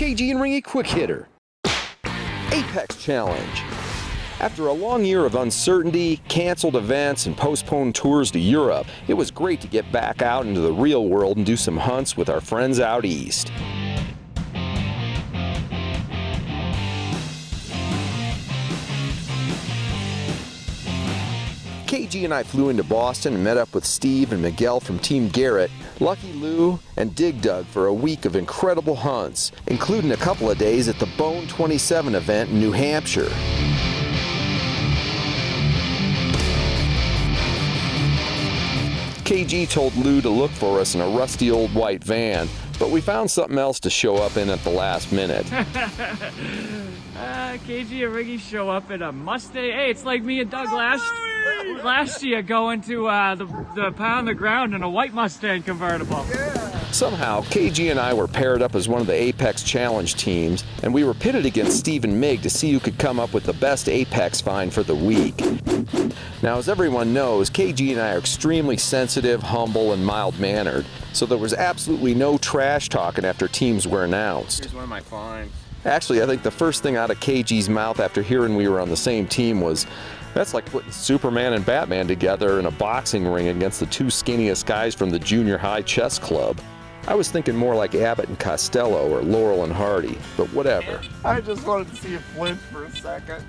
KG and Ringy Quick Hitter. Apex Challenge. After a long year of uncertainty, canceled events, and postponed tours to Europe, it was great to get back out into the real world and do some hunts with our friends out east. KG and I flew into Boston and met up with Steve and Miguel from Team Garrett, Lucky Lou, and Dig Dug for a week of incredible hunts, including a couple of days at the BONE27 event in New Hampshire. KG told Lou to look for us in a rusty old white van, but we found something else to show up in at the last minute. KG and Ringy show up in a Mustang. Hey, it's like me and Doug last year going to the Pound the Ground in a white Mustang convertible. Yeah. Somehow, KG and I were paired up as one of the Apex Challenge teams, and we were pitted against Steve and Mig to see who could come up with the best Apex find for the week. Now, as everyone knows, KG and I are extremely sensitive, humble, and mild-mannered, so there was absolutely no trash talking after teams were announced. Here's one of my finds. Actually, I think the first thing out of KG's mouth after hearing we were on the same team was, "That's like putting Superman and Batman together in a boxing ring against the two skinniest guys from the junior high chess club." I was thinking more like Abbott and Costello or Laurel and Hardy, but whatever. I just wanted to see you flinch for a second.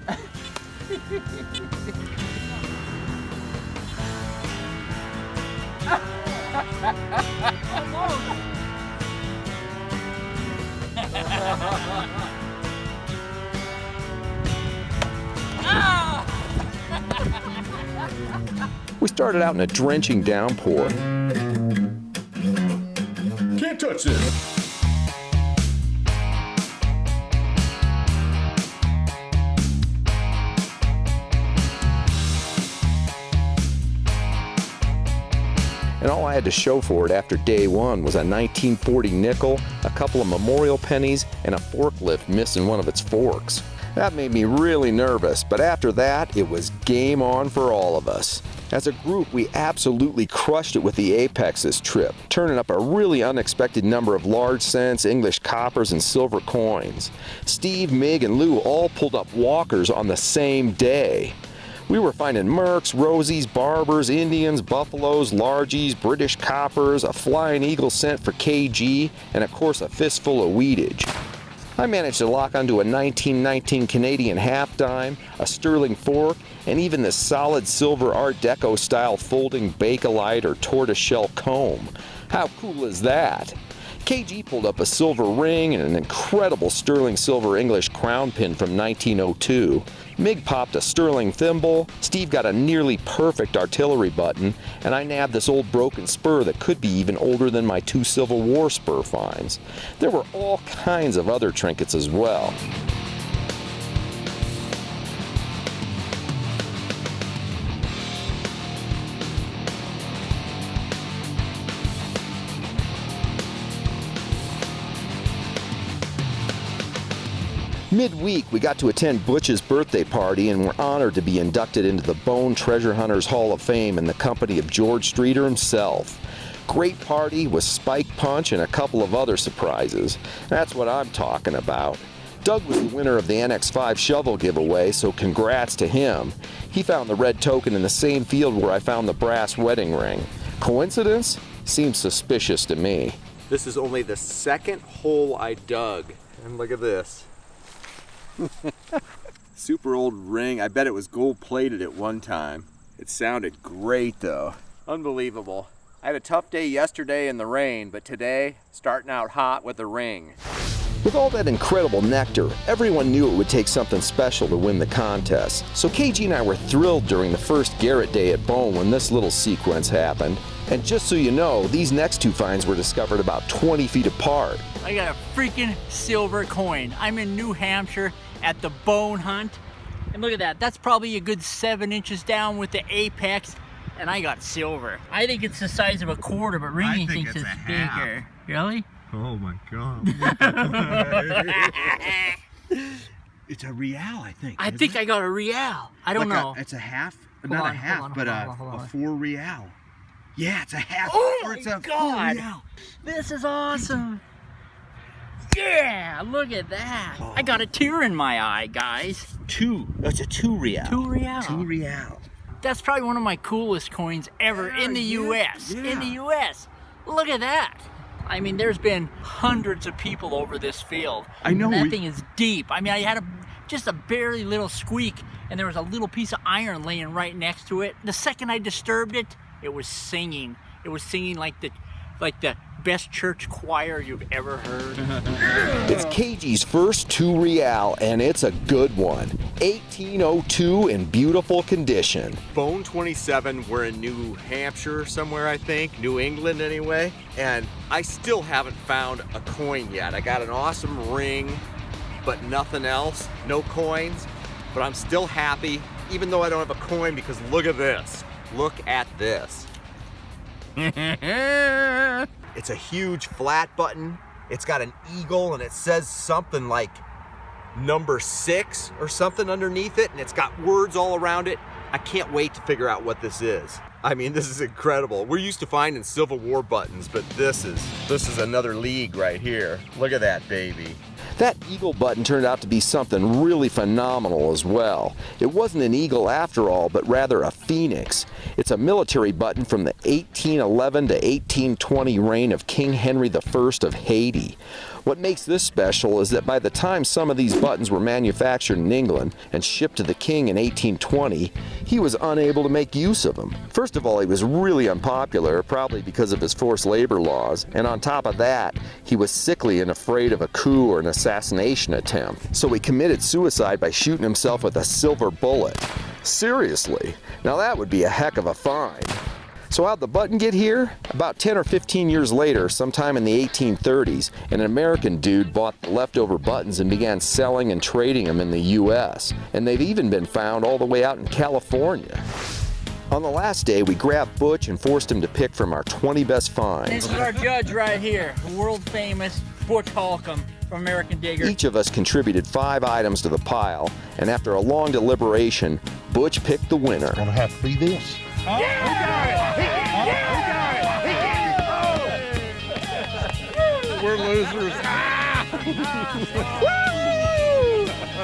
We started out in a drenching downpour. Can't touch this. And all I had to show for it after day one was a 1940 nickel, a couple of memorial pennies, and a forklift missing one of its forks. That made me really nervous, but after that, it was game on for all of us. As a group, we absolutely crushed it with the Apex this trip, turning up a really unexpected number of large cents, English coppers, and silver coins. Steve, Mig, and Lou all pulled up walkers on the same day. We were finding Mercs, Rosies, Barbers, Indians, Buffaloes, Largies, British coppers, a Flying Eagle cent for KG, and of course a fistful of weedage. I managed to lock onto a 1919 Canadian half dime, a sterling fork, and even this solid silver Art Deco style folding Bakelite or tortoiseshell comb. How cool is that? KG pulled up a silver ring and an incredible sterling silver English crown pin from 1902. Mig popped a sterling thimble, Steve got a nearly perfect artillery button, and I nabbed this old broken spur that could be even older than my two Civil War spur finds. There were all kinds of other trinkets as well. Midweek, we got to attend Butch's birthday party and were honored to be inducted into the Bone Treasure Hunters Hall of Fame in the company of George Streeter himself. Great party with spike punch and a couple of other surprises. That's what I'm talking about. Doug was the winner of the NX5 shovel giveaway, so congrats to him. He found the red token in the same field where I found the brass wedding ring. Coincidence? Seems suspicious to me. This is only the second hole I dug. And look at this. Super old ring. I bet it was gold plated at one time. It sounded great though. Unbelievable. I had a tough day yesterday in the rain, but today, starting out hot with a ring. With all that incredible nectar, everyone knew it would take something special to win the contest. So KG and I were thrilled during the first Garrett day at Bone when this little sequence happened. And just so you know, these next two finds were discovered about 20 feet apart. I got a freaking silver coin. I'm in New Hampshire at the bone hunt. And look at that, that's probably a good 7 inches down with the apex. And I got silver. I think it's the size of a quarter, but Ringy thinks it's bigger. Really? Oh my God. It's a real, I think. I think I got a real. I don't know. It's a half, Hold not on, a half, hold on, but hold on. a 4 real. Yeah, it's a half. Oh or it's my a God. 4 real. This is awesome. Yeah, look at that. I got a tear in my eye, guys. That's a 2 real. 2 real. 2 real. That's probably one of my coolest coins ever in the U.S. In the U.S. Look at that. I mean, there's been hundreds of people over this field. I know. That thing is deep. I mean, I had just a barely little squeak, and there was a little piece of iron laying right next to it. The second I disturbed it, it was singing. It was singing like the best church choir you've ever heard. It's KG's first 2 real, and it's a good one. 1802 in beautiful condition. BONE27, we're in New Hampshire somewhere, I think, New England anyway, and I still haven't found a coin yet. I got an awesome ring, but nothing else, no coins, but I'm still happy, even though I don't have a coin, because look at this. Look at this. It's a huge flat button. It's got an eagle and it says something like number 6 or something underneath it, and it's got words all around it. I can't wait to figure out what this is. I mean, this is incredible. We're used to finding Civil War buttons, but this is another league right here. Look at that baby. That eagle button turned out to be something really phenomenal as well. It wasn't an eagle after all, but rather a phoenix. It's a military button from the 1811 to 1820 reign of King Henry I of Haiti. What makes this special is that by the time some of these buttons were manufactured in England and shipped to the king in 1820, he was unable to make use of them. First of all, he was really unpopular, probably because of his forced labor laws, and on top of that, he was sickly and afraid of a coup or an assassination attempt. So he committed suicide by shooting himself with a silver bullet. Seriously, now that would be a heck of a find. So how'd the button get here? About 10 or 15 years later, sometime in the 1830s, an American dude bought the leftover buttons and began selling and trading them in the US. And they've even been found all the way out in California. On the last day, we grabbed Butch and forced him to pick from our 20 best finds. This is our judge right here, the world famous Butch Holcomb from American Digger. Each of us contributed 5 items to the pile, and after a long deliberation, Butch picked the winner. Gonna have to be this. Oh, We're losers.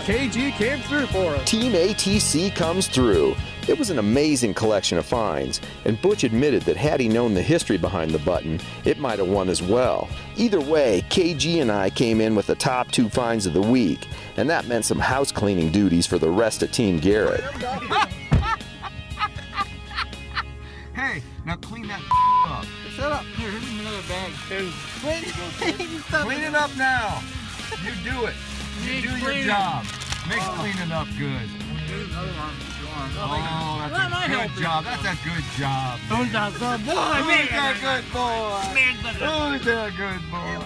KG came through for us. Team ATC comes through. It was an amazing collection of finds, and Butch admitted that had he known the history behind the button, it might have won as well. Either way, KG and I came in with the top 2 finds of the week, and that meant some house cleaning duties for the rest of Team Garrett. Hey, now clean that up. Shut up. Here, here's another bag. Clean it up now. You do it. You do your job. Make cleaning up good. Oh, that's a good job. That's a good job. Who's that good boy? Who's that good boy? Who's that good boy?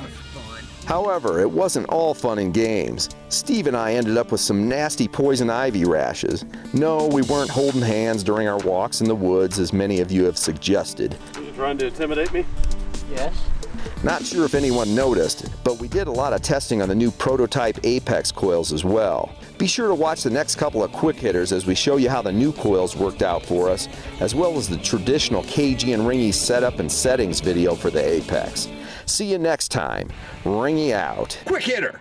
However, it wasn't all fun and games. Steve and I ended up with some nasty poison ivy rashes. No, we weren't holding hands during our walks in the woods, as many of you have suggested. Are you trying to intimidate me? Yes. Not sure if anyone noticed, but we did a lot of testing on the new prototype Apex coils as well. Be sure to watch the next couple of quick hitters as we show you how the new coils worked out for us, as well as the traditional KG and Ringy setup and settings video for the Apex. See you next time. Ringy out. Quick hitter.